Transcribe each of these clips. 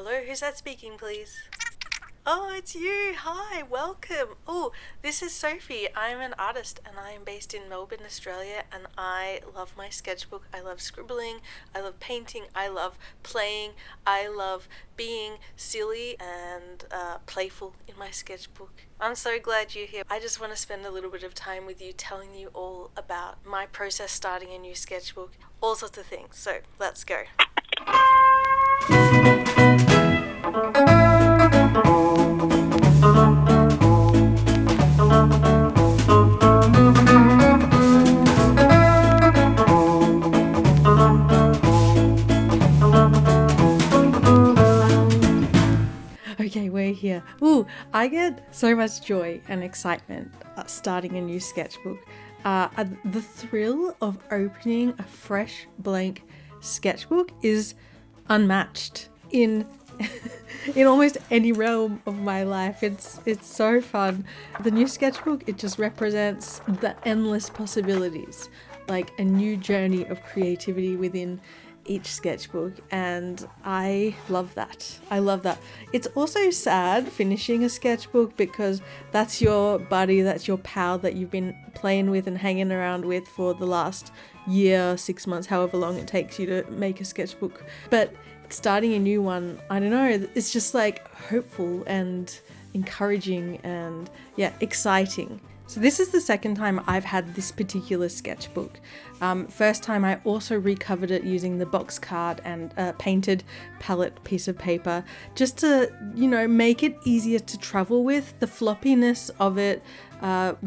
Hello, who's that speaking, please? Oh, it's you. Hi, welcome. Oh, this is Sophie. I'm an artist and I am based in Melbourne, Australia, and I love my sketchbook. I love scribbling, I love painting, I love playing, I love being silly and playful in my sketchbook. I'm so glad you're here. I just want to spend a little bit of time with you telling you all about my process starting a new sketchbook, all sorts of things. So let's go. Okay, we're here. Ooh, I get so much joy and excitement starting a new sketchbook. The thrill of opening a fresh blank sketchbook is unmatched in in almost any realm of my life. It's so fun. The new sketchbook, it just represents the endless possibilities, like a new journey of creativity within each sketchbook, and I love that. It's also sad finishing a sketchbook because that's your buddy, that's your pal that you've been playing with and hanging around with for the last year, 6 months, however long it takes you to make a sketchbook. But starting a new one, I don't know, it's just like hopeful and encouraging and exciting. So this is the second time I've had this particular sketchbook. First time I also recovered it using the box card and a painted palette piece of paper just to, make it easier to travel with. The floppiness of it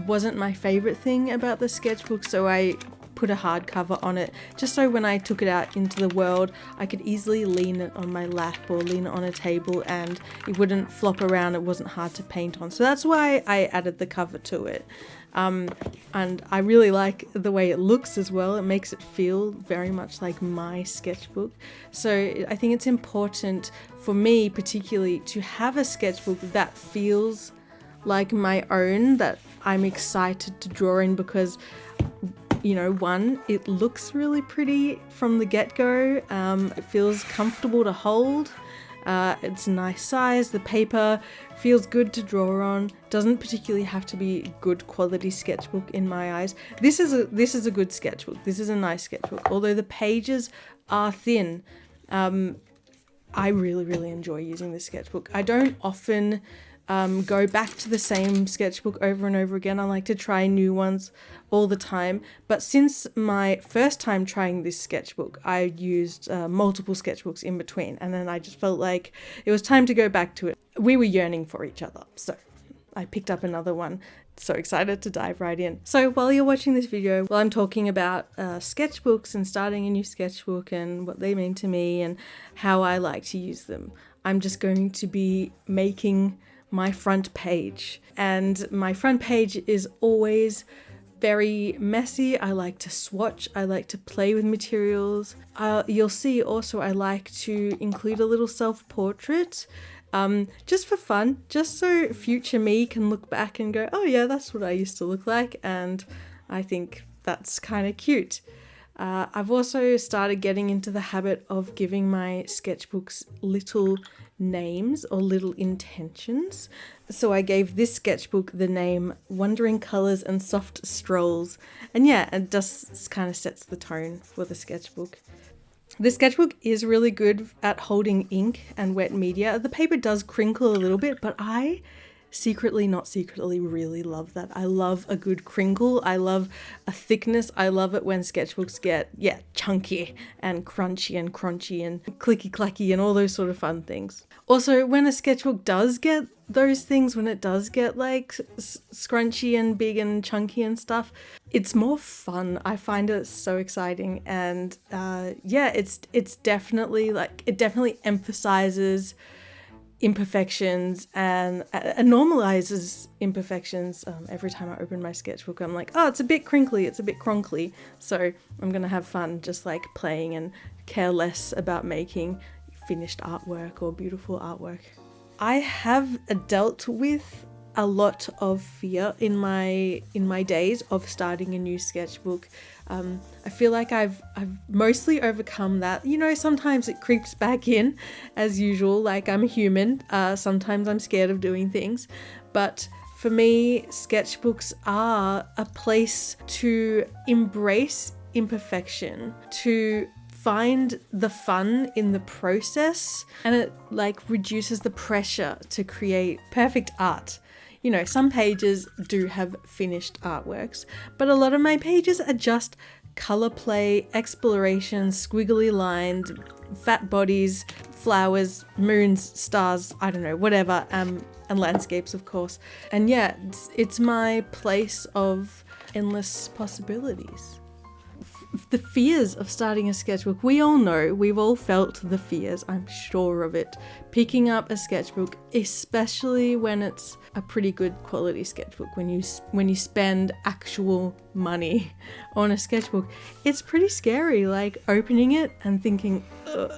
wasn't my favorite thing about the sketchbook, so I put a hardcover on it just so when I took it out into the world I could easily lean it on my lap or lean it on a table and it wouldn't flop around. It wasn't hard to paint on, so that's why I added the cover to it. And I really like the way it looks as well. It makes it feel very much like my sketchbook. So I think it's important for me particularly to have a sketchbook that feels like my own, that I'm excited to draw in because one, it looks really pretty from the get-go. It feels comfortable to hold. It's a nice size. The paper feels good to draw on. Doesn't particularly have to be good quality sketchbook in my eyes. This is a good sketchbook. This is a nice sketchbook. Although the pages are thin, I really, really enjoy using this sketchbook. I don't often go back to the same sketchbook over and over again. I like to try new ones all the time. But since my first time trying this sketchbook, I used multiple sketchbooks in between. And then I just felt like it was time to go back to it. We were yearning for each other. So I picked up another one. So excited to dive right in. So while you're watching this video, while I'm talking about sketchbooks and starting a new sketchbook and what they mean to me and how I like to use them, I'm just going to be making my front page. And my front page is always very messy. I like to swatch. I like to play with materials. You'll see also I like to include a little self-portrait just for fun, just so future me can look back and go, oh yeah, that's what I used to look like. And I think that's kind of cute. I've also started getting into the habit of giving my sketchbooks little names or little intentions. So I gave this sketchbook the name Wandering Colours and Soft Strolls. And it just kind of sets the tone for the sketchbook. The sketchbook is really good at holding ink and wet media. The paper does crinkle a little bit, but I not secretly really love that. I love a good crinkle. I love a thickness. I love it when sketchbooks get chunky and crunchy and clicky clacky and all those sort of fun things. Also, when a sketchbook does get those things, when it does get like scrunchy and big and chunky and stuff, it's more fun. I find it so exciting, and it's definitely it definitely emphasizes imperfections and normalizes imperfections. Every time I open my sketchbook, I'm like, oh, it's a bit crinkly, it's a bit cronkly. So I'm gonna have fun just like playing and care less about making finished artwork or beautiful artwork. I have dealt with a lot of fear in my days of starting a new sketchbook. I feel like I've mostly overcome that. You know, sometimes it creeps back in as usual, like I'm a human. Sometimes I'm scared of doing things, but for me, sketchbooks are a place to embrace imperfection, to find the fun in the process, and it like reduces the pressure to create perfect art. You know, some pages do have finished artworks, but a lot of my pages are just color play, exploration, squiggly lines, fat bodies, flowers, moons, stars, I don't know, whatever, and landscapes, of course. And yeah, it's my place of endless possibilities. The fears of starting a sketchbook, we all know, we've all felt the fears, I'm sure of it. Picking up a sketchbook, especially when it's a pretty good quality sketchbook, when you spend actual money on a sketchbook, it's pretty scary, like opening it and thinking,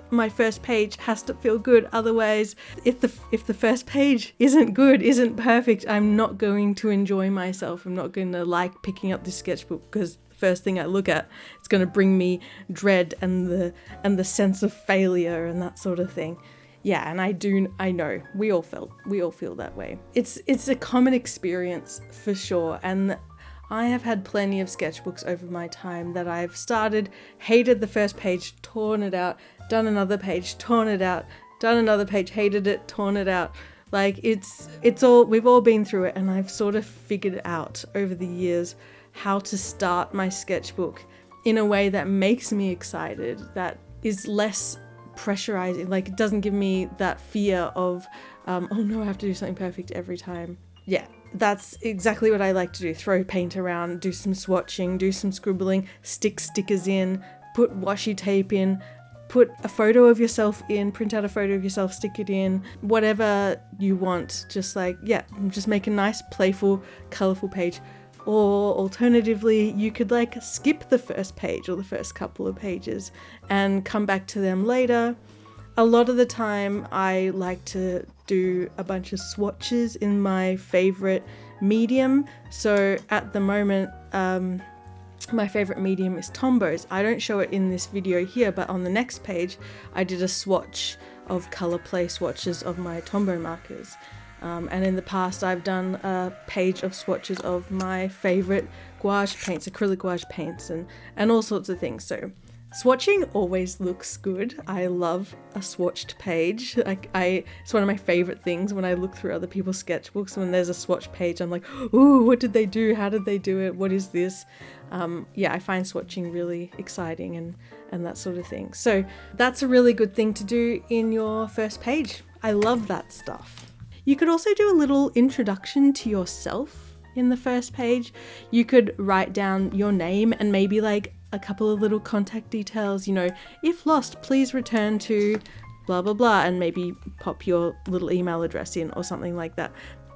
my first page has to feel good, otherwise if the first page isn't good, isn't perfect, I'm not going to enjoy myself. I'm not going to like picking up this sketchbook, because first thing I look at, it's going to bring me dread and the sense of failure and that sort of thing. Yeah, and I know we all feel that way. It's a common experience for sure, and I have had plenty of sketchbooks over my time that I've started, hated the first page, torn it out, done another page, torn it out, done another page, hated it, torn it out. Like it's all, we've all been through it, and I've sort of figured out over the years how to start my sketchbook in a way that makes me excited, that is less pressurizing, like it doesn't give me that fear of oh no, I have to do something perfect every time. Yeah, that's exactly what I like to do. Throw paint around, do some swatching, do some scribbling, stick stickers in, put washi tape in, put a photo of yourself in, print out a photo of yourself, stick it in, whatever you want. Just like, yeah, just make a nice, playful, colorful page. Or alternatively, you could like skip the first page or the first couple of pages and come back to them later. A lot of the time I like to do a bunch of swatches in my favorite medium. So at the moment, my favorite medium is Tombows. I don't show it in this video here, but on the next page, I did a swatch of color play swatches of my Tombow markers. And in the past, I've done a page of swatches of my favorite gouache paints, acrylic gouache paints, and all sorts of things. So swatching always looks good. I love a swatched page. It's one of my favorite things when I look through other people's sketchbooks. When there's a swatch page, I'm like, ooh, what did they do? How did they do it? What is this? Yeah, I find swatching really exciting and that sort of thing. So that's a really good thing to do in your first page. I love that stuff. You could also do a little introduction to yourself in the first page. You could write down your name and maybe like a couple of little contact details, you know, if lost, please return to blah, blah, blah, and maybe pop your little email address in or something like that.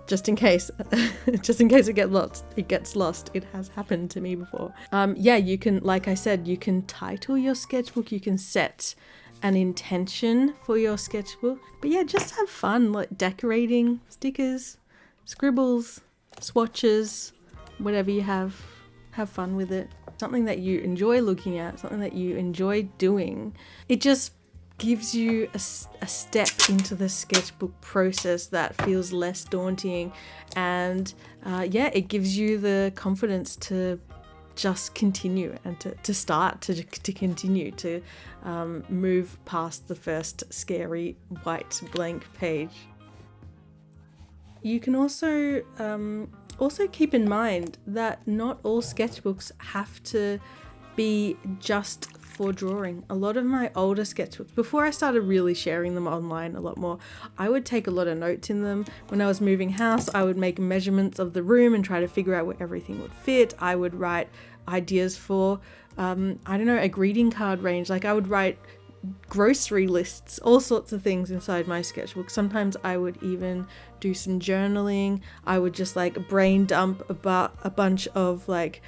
Just in case it gets lost. It has happened to me before. Yeah, you can, like I said, you can title your sketchbook, you can set an intention for your sketchbook. But yeah, just have fun, like decorating, stickers, scribbles, swatches, whatever you have fun with it. Something that you enjoy looking at, something that you enjoy doing. It just gives you a step into the sketchbook process that feels less daunting, and yeah, it gives you the confidence to just continue and to continue to move past the first scary white blank page. You can also keep in mind that not all sketchbooks have to be just for drawing. A lot of my older sketchbooks, before I started really sharing them online a lot more, I would take a lot of notes in them. When I was moving house, I would make measurements of the room and try to figure out where everything would fit. I would write ideas for, a greeting card range. Like I would write grocery lists, all sorts of things inside my sketchbook. Sometimes I would even do some journaling. I would just like brain dump about a bunch of like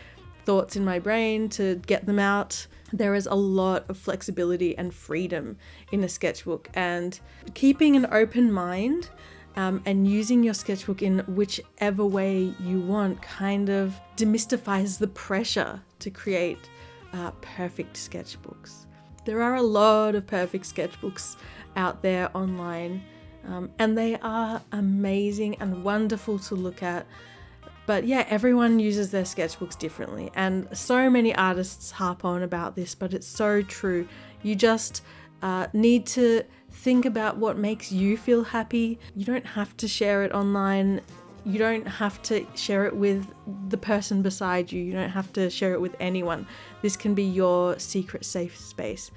thoughts in my brain to get them out. There is a lot of flexibility and freedom in a sketchbook, and keeping an open mind and using your sketchbook in whichever way you want kind of demystifies the pressure to create perfect sketchbooks. There are a lot of perfect sketchbooks out there online, and they are amazing and wonderful to look at. But yeah, everyone uses their sketchbooks differently, and so many artists harp on about this, but it's so true. You just need to think about what makes you feel happy. You don't have to share it online. You don't have to share it with the person beside you. You don't have to share it with anyone. This can be your secret safe space.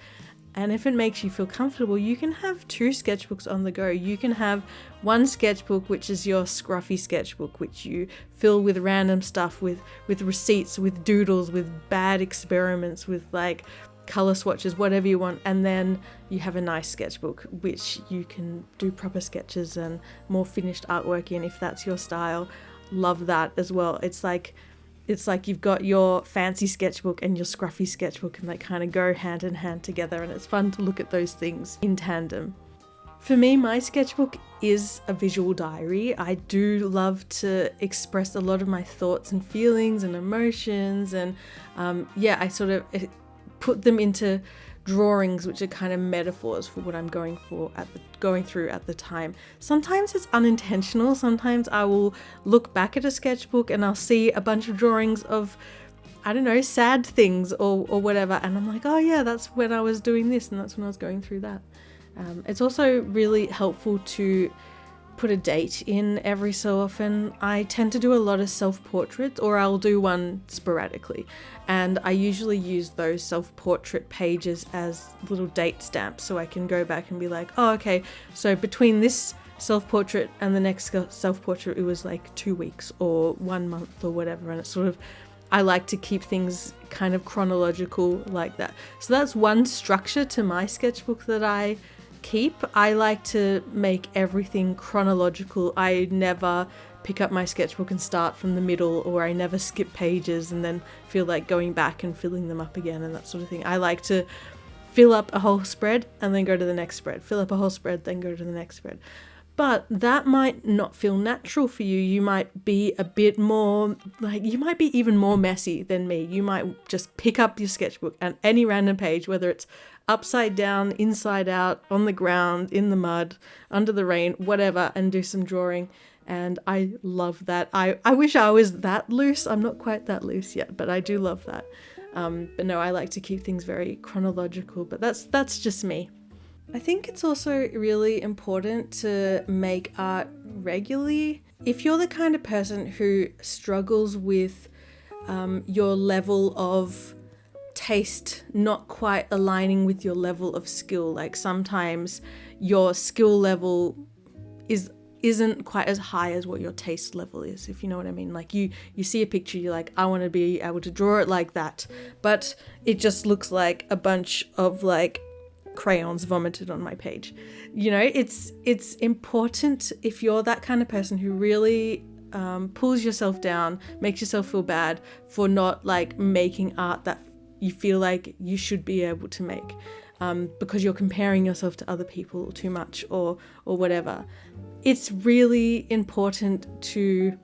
And if it makes you feel comfortable, you can have 2 sketchbooks on the go. You can have one sketchbook, which is your scruffy sketchbook, which you fill with random stuff, with receipts, with doodles, with bad experiments, with like color swatches, whatever you want. And then you have a nice sketchbook, which you can do proper sketches and more finished artwork in if that's your style. Love that as well. It's like you've got your fancy sketchbook and your scruffy sketchbook, and they kind of go hand in hand together, and it's fun to look at those things in tandem. For me, my sketchbook is a visual diary. I do love to express a lot of my thoughts and feelings and emotions, and I sort of put them into drawings, which are kind of metaphors for what I'm going through at the time. Sometimes it's unintentional. Sometimes I will look back at a sketchbook and I'll see a bunch of drawings of, I don't know, sad things or whatever, and I'm like, oh yeah, that's when I was doing this, and that's when I was going through that. It's also really helpful to put a date in every so often. I tend to do a lot of self-portraits, or I'll do one sporadically, and I usually use those self-portrait pages as little date stamps, so I can go back and be like, oh okay, so between this self-portrait and the next self-portrait it was like 2 weeks or 1 month or whatever, and it's sort of, I like to keep things kind of chronological like that. So that's one structure to my sketchbook that I keep. I like to make everything chronological. I never pick up my sketchbook and start from the middle, or I never skip pages and then feel like going back and filling them up again and that sort of thing. I like to fill up a whole spread and then go to the next spread, fill up a whole spread, then go to the next spread. But that might not feel natural for you. You might be a bit more, you might be even more messy than me. You might just pick up your sketchbook and any random page, whether it's upside down, inside out, on the ground, in the mud, under the rain, whatever, and do some drawing. And I love that. I wish I was that loose. I'm not quite that loose yet, but I do love that. But no, I like to keep things very chronological, but that's just me. I think it's also really important to make art regularly. If you're the kind of person who struggles with your level of taste not quite aligning with your level of skill, like sometimes your skill level isn't quite as high as what your taste level is, if you know what I mean. Like you see a picture, you're like, I want to be able to draw it like that, but it just looks like a bunch of like crayons vomited on my page. You know, it's important, if you're that kind of person who really pulls yourself down, makes yourself feel bad for not like making art that you feel like you should be able to make, because you're comparing yourself to other people too much or whatever. It's really important to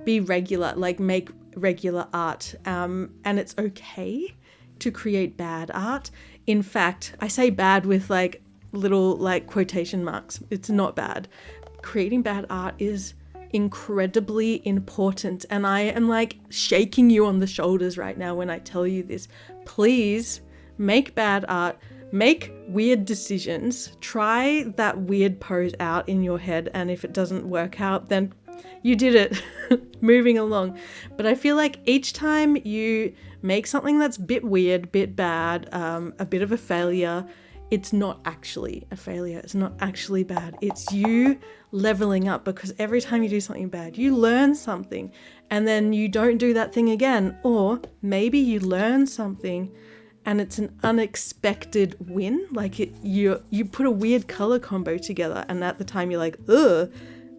be regular, like make regular art, and it's okay to create bad art. In fact, I say bad with like little like quotation marks. It's not bad. Creating bad art is incredibly important, and I am like shaking you on the shoulders right now when I tell you this. Please make bad art, make weird decisions, try that weird pose out in your head, and if it doesn't work out, then you did it. Moving along. But I feel like each time you make something that's a bit weird, bit bad, a bit of a failure, it's not actually a failure. It's not actually bad. It's you leveling up, because every time you do something bad, you learn something, and then you don't do that thing again. Or maybe you learn something and it's an unexpected win. Like you put a weird color combo together, and at the time you're like, ugh.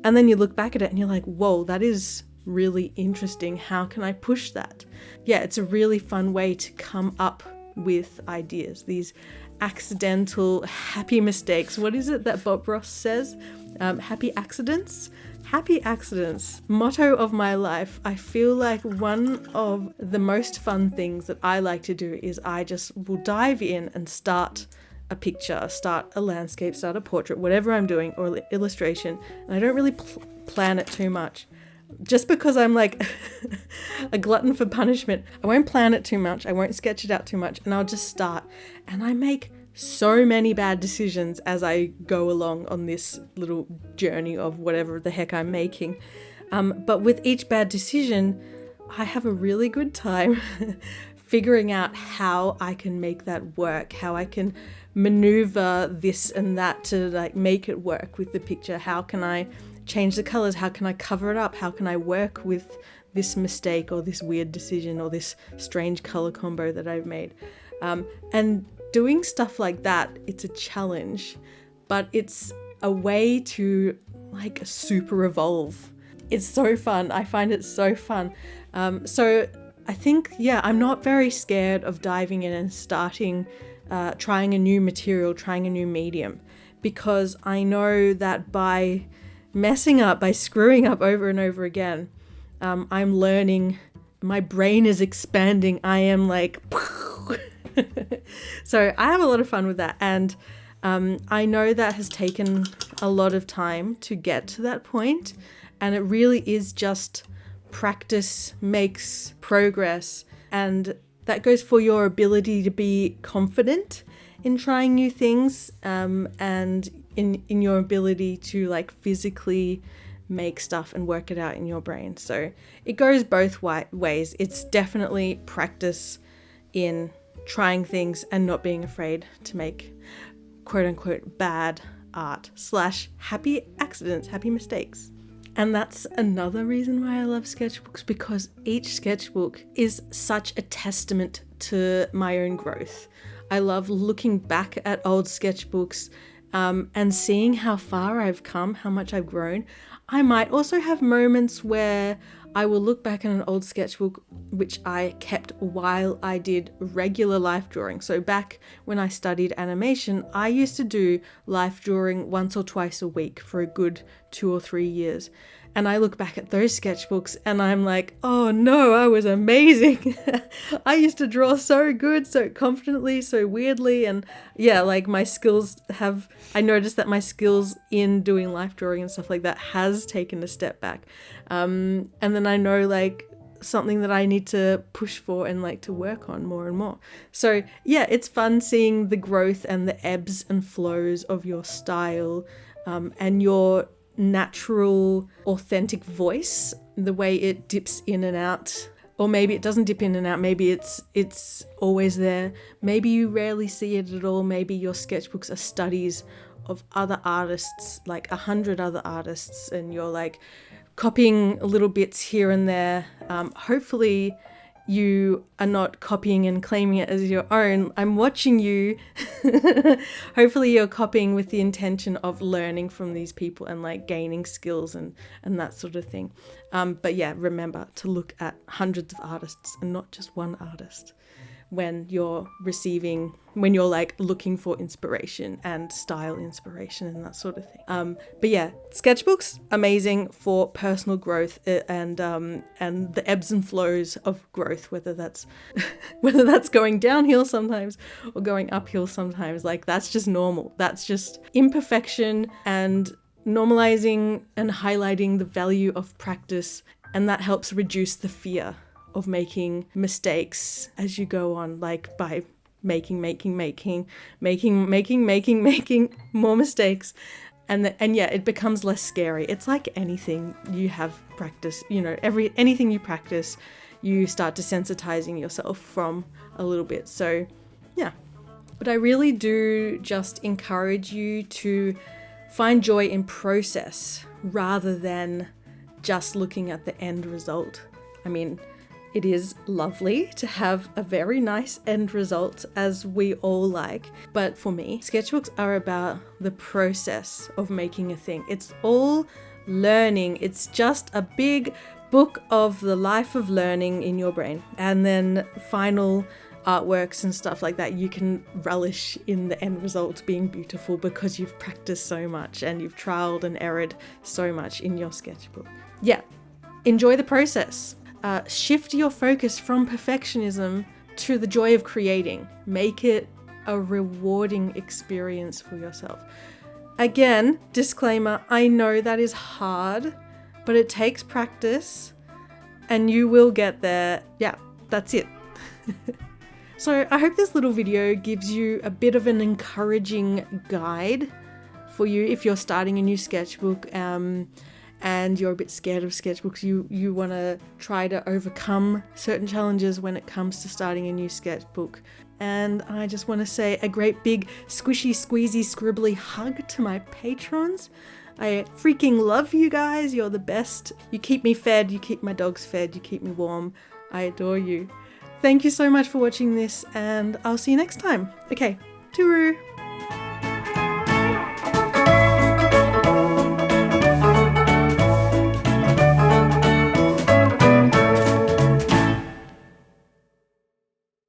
And then you look back at it and you're like, whoa, that is really interesting. How can I push that? Yeah, it's a really fun way to come up with ideas, these accidental happy mistakes. What is it that Bob Ross says? Happy accidents? Happy accidents. Motto of my life. I feel like one of the most fun things that I like to do is I just will dive in and start a picture, start a landscape, start a portrait, whatever I'm doing, or illustration. And I don't really plan it too much. Just because I'm like a glutton for punishment, I won't plan it too much. I won't sketch it out too much, and I'll just start. And I make so many bad decisions as I go along on this little journey of whatever the heck I'm making. But with each bad decision, I have a really good time figuring out how I can make that work, how I can maneuver this and that to like make it work with the picture. How can I change the colors? How can I cover it up? How can I work with this mistake or this weird decision or this strange color combo that I've made? And doing stuff like that, it's a challenge, but it's a way to like super evolve. It's so fun. I find it so fun. So I think, I'm not very scared of diving in and starting, trying a new material, trying a new medium, because I know that by messing up, by screwing up over and over again, I'm learning, my brain is expanding. I am like, so I have a lot of fun with that. And I know that has taken a lot of time to get to that point. And it really is just practice makes progress. And that goes for your ability to be confident in trying new things, and in your ability to like physically make stuff and work it out in your brain. So it goes both ways. It's definitely practice in trying things and not being afraid to make quote unquote bad art / happy accidents, happy mistakes. And that's another reason why I love sketchbooks, because each sketchbook is such a testament to my own growth. I love looking back at old sketchbooks and seeing how far I've come, how much I've grown. I might also have moments where I will look back at an old sketchbook which I kept while I did regular life drawing. So back when I studied animation, I used to do life drawing once or twice a week for a good 2 or 3 years. And I look back at those sketchbooks and I'm like, oh no, I was amazing. I used to draw so good, so confidently, so weirdly. And yeah, like my skills I noticed that my skills in doing life drawing and stuff like that has taken a step back. And then I know like something that I need to push for and like to work on more and more. So yeah, it's fun seeing the growth and the ebbs and flows of your style, and your natural, authentic voice, the way it dips in and out. Or maybe it doesn't dip in and out, maybe it's always there. Maybe you rarely see it at all. Maybe your sketchbooks are studies of other artists, like 100 other artists, and you're like copying little bits here and there. Hopefully you are not copying and claiming it as your own. I'm watching you. Hopefully you're copying with the intention of learning from these people and like gaining skills and that sort of thing. But yeah, remember to look at hundreds of artists and not just one artist when you're like looking for inspiration and style inspiration and that sort of thing. But yeah, sketchbooks, amazing for personal growth and the ebbs and flows of growth, whether that's going downhill sometimes or going uphill sometimes. Like that's just normal. That's just imperfection, and normalizing and highlighting the value of practice, and that helps reduce the fear of making mistakes as you go on, like by making more mistakes. And yeah, it becomes less scary. It's like anything you have practice, anything you practice, you start desensitizing yourself from a little bit. So yeah, but I really do just encourage you to find joy in process rather than just looking at the end result. I mean, it is lovely to have a very nice end result, as we all like. But for me, sketchbooks are about the process of making a thing. It's all learning. It's just a big book of the life of learning in your brain. And then final artworks and stuff like that, you can relish in the end result being beautiful because you've practiced so much and you've trialed and errored so much in your sketchbook. Yeah, enjoy the process. Shift your focus from perfectionism to the joy of creating. Make it a rewarding experience for yourself. Again, disclaimer, I know that is hard, but it takes practice and you will get there. Yeah, that's it. So I hope this little video gives you a bit of an encouraging guide for you if you're starting a new sketchbook and you're a bit scared of sketchbooks. You want to try to overcome certain challenges when it comes to starting a new sketchbook. And I just want to say a great big squishy, squeezy, scribbly hug to my patrons. I freaking love you guys. You're the best. You keep me fed. You keep my dogs fed. You keep me warm. I adore you. Thank you so much for watching this, and I'll see you next time. Okay, tooroo.